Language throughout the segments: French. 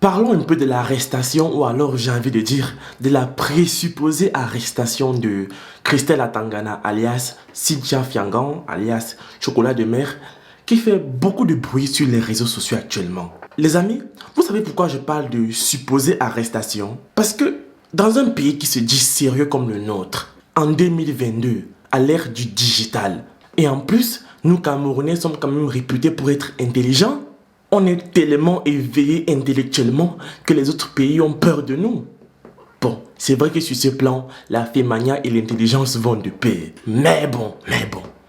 Parlons un peu de l'arrestation, ou alors j'ai envie de dire de la présupposée arrestation de Christelle Atangana, alias Cynthia Fiangan, alias Chocolat de mer, qui fait beaucoup de bruit sur les réseaux sociaux actuellement. Les amis, vous savez pourquoi je parle de supposée arrestation? Parce que dans un pays qui se dit sérieux comme le nôtre, en 2022, à l'ère du digital, et en plus, nous Camerounais sommes quand même réputés pour être intelligents. On est tellement éveillés intellectuellement que les autres pays ont peur de nous. Bon, c'est vrai que sur ce plan, la fémania et l'intelligence vont de pair. Mais bon,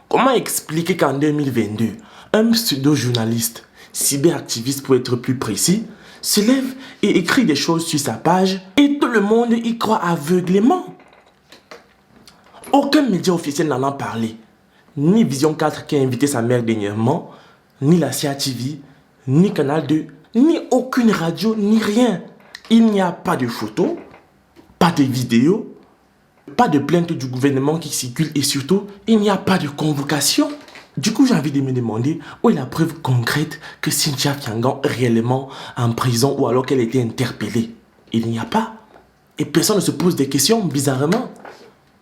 comment expliquer qu'en 2022, un pseudo-journaliste, cyberactiviste pour être plus précis, se lève et écrit des choses sur sa page et tout le monde y croit aveuglément? Aucun média officiel n'en a parlé. Ni Vision 4 qui a invité sa mère dernièrement, ni la CATV, ni Canal 2, ni aucune radio, ni rien. Il n'y a pas de photos, pas de vidéos, pas de plainte du gouvernement qui circule et surtout, il n'y a pas de convocation. Du coup, j'ai envie de me demander où est la preuve concrète que Cynthia Fiangan est réellement en prison ou alors qu'elle a été interpellée. Il n'y a pas. Et personne ne se pose des questions, bizarrement.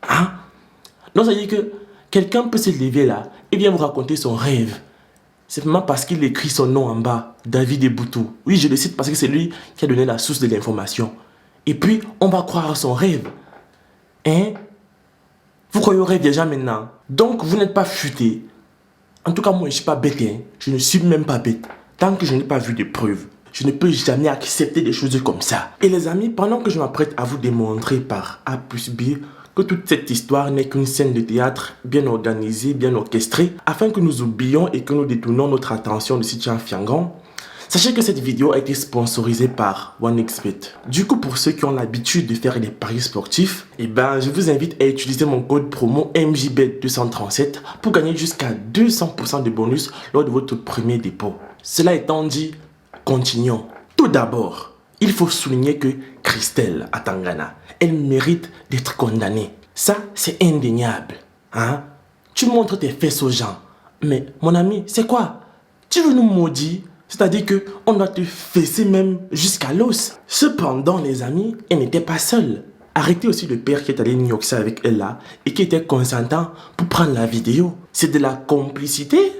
Hein? Donc, ça veut dire que quelqu'un peut se lever là et bien vous raconter son rêve. C'est vraiment parce qu'il écrit son nom en bas, David Eboutou. Oui, je le cite parce que c'est lui qui a donné la source de l'information. Et puis, on va croire à son rêve. Hein? Vous croyez au rêve déjà maintenant? Donc, vous n'êtes pas futé. En tout cas, moi, je ne suis pas bête. Hein? Je ne suis même pas bête. Tant que je n'ai pas vu de preuves, je ne peux jamais accepter des choses comme ça. Et les amis, pendant que je m'apprête à vous démontrer par A plus B que toute cette histoire n'est qu'une scène de théâtre bien organisée, bien orchestrée, afin que nous oublions et que nous détournons notre attention de Cynthia Fiangan, sachez que cette vidéo a été sponsorisée par OneXBet. Du coup, pour ceux qui ont l'habitude de faire des paris sportifs, je vous invite à utiliser mon code promo MJBet237 pour gagner jusqu'à 200% de bonus lors de votre premier dépôt. Cela étant dit, continuons. Tout d'abord, il faut souligner que Christelle Atangana, elle mérite d'être condamnée. Ça, c'est indéniable. Hein? Tu montres tes fesses aux gens. Mais mon ami, c'est quoi? Tu veux nous maudire? C'est-à-dire qu'on doit te fesser même jusqu'à l'os. Cependant, les amis, elle n'était pas seule. Arrêtez aussi le père qui est allé nioxer avec elle là et qui était consentant pour prendre la vidéo. C'est de la complicité.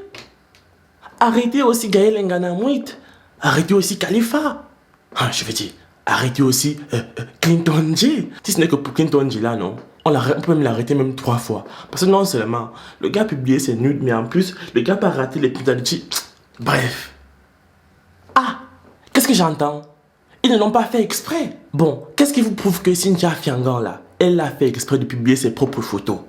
Arrêtez aussi Gaël Nganamouit. Arrêtez aussi Khalifa. Je veux dire, arrêtez aussi Clinton J. Si ce n'est que pour Clinton J là, non. On peut même l'arrêter même 3 fois. Parce que non seulement, le gars a publié ses nudes, mais en plus, le gars n'a pas raté les pénalités. Bref. Ah, qu'est-ce que j'entends? Ils ne l'ont pas fait exprès. Bon, qu'est-ce qui vous prouve que Cynthia Fiangan là, elle a fait exprès de publier ses propres photos?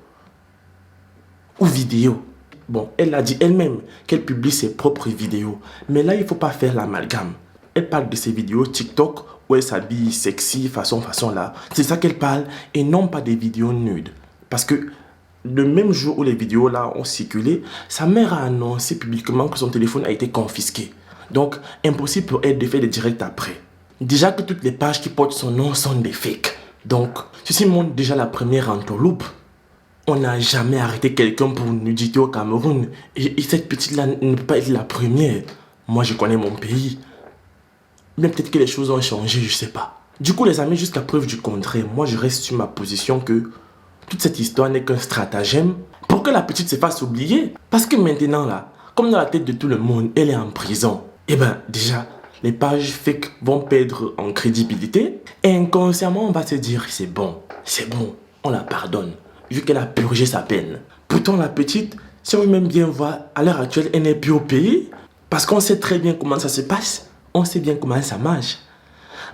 Ou vidéos? Bon, elle a dit elle-même qu'elle publie ses propres vidéos. Mais là, il ne faut pas faire l'amalgame. Elle parle de ses vidéos TikTok où elle s'habille sexy, façon là. C'est ça qu'elle parle et non pas des vidéos nudes. Parce que le même jour où les vidéos là ont circulé, sa mère a annoncé publiquement que son téléphone a été confisqué. Donc, impossible pour elle de faire des directs après. Déjà que toutes les pages qui portent son nom sont des fakes. Donc, ceci montre déjà la première entourloupe. On n'a jamais arrêté quelqu'un pour une nudité au Cameroun. Et cette petite-là ne peut pas être la première. Moi, je connais mon pays. Mais peut-être que les choses ont changé, je sais pas. Du coup, les amis, jusqu'à preuve du contraire, moi, je reste sur ma position que toute cette histoire n'est qu'un stratagème pour que la petite se fasse oublier. Parce que maintenant, là, comme dans la tête de tout le monde, elle est en prison. Déjà, les pages fake vont perdre en crédibilité. Et inconsciemment, on va se dire, c'est bon, on la pardonne, vu qu'elle a purgé sa peine. Pourtant, la petite, si on veut même bien voir, à l'heure actuelle, elle n'est plus au pays. Parce qu'on sait très bien comment ça se passe. On sait bien comment ça marche.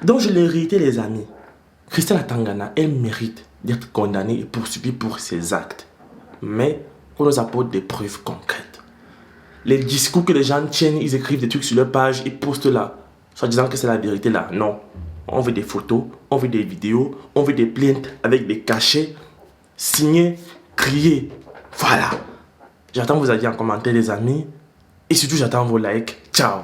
Donc, je l'ai réité, les amis. Christelle Atangana, elle mérite d'être condamnée et poursuivie pour ses actes. Mais, on nous apporte des preuves concrètes. Les discours que les gens tiennent, ils écrivent des trucs sur leur page, ils postent là, soit disant que c'est la vérité là. Non. On veut des photos, on veut des vidéos, on veut des plaintes avec des cachets, signés, criés. Voilà. J'attends vos avis en commentaire, les amis. Et surtout, j'attends vos likes. Ciao.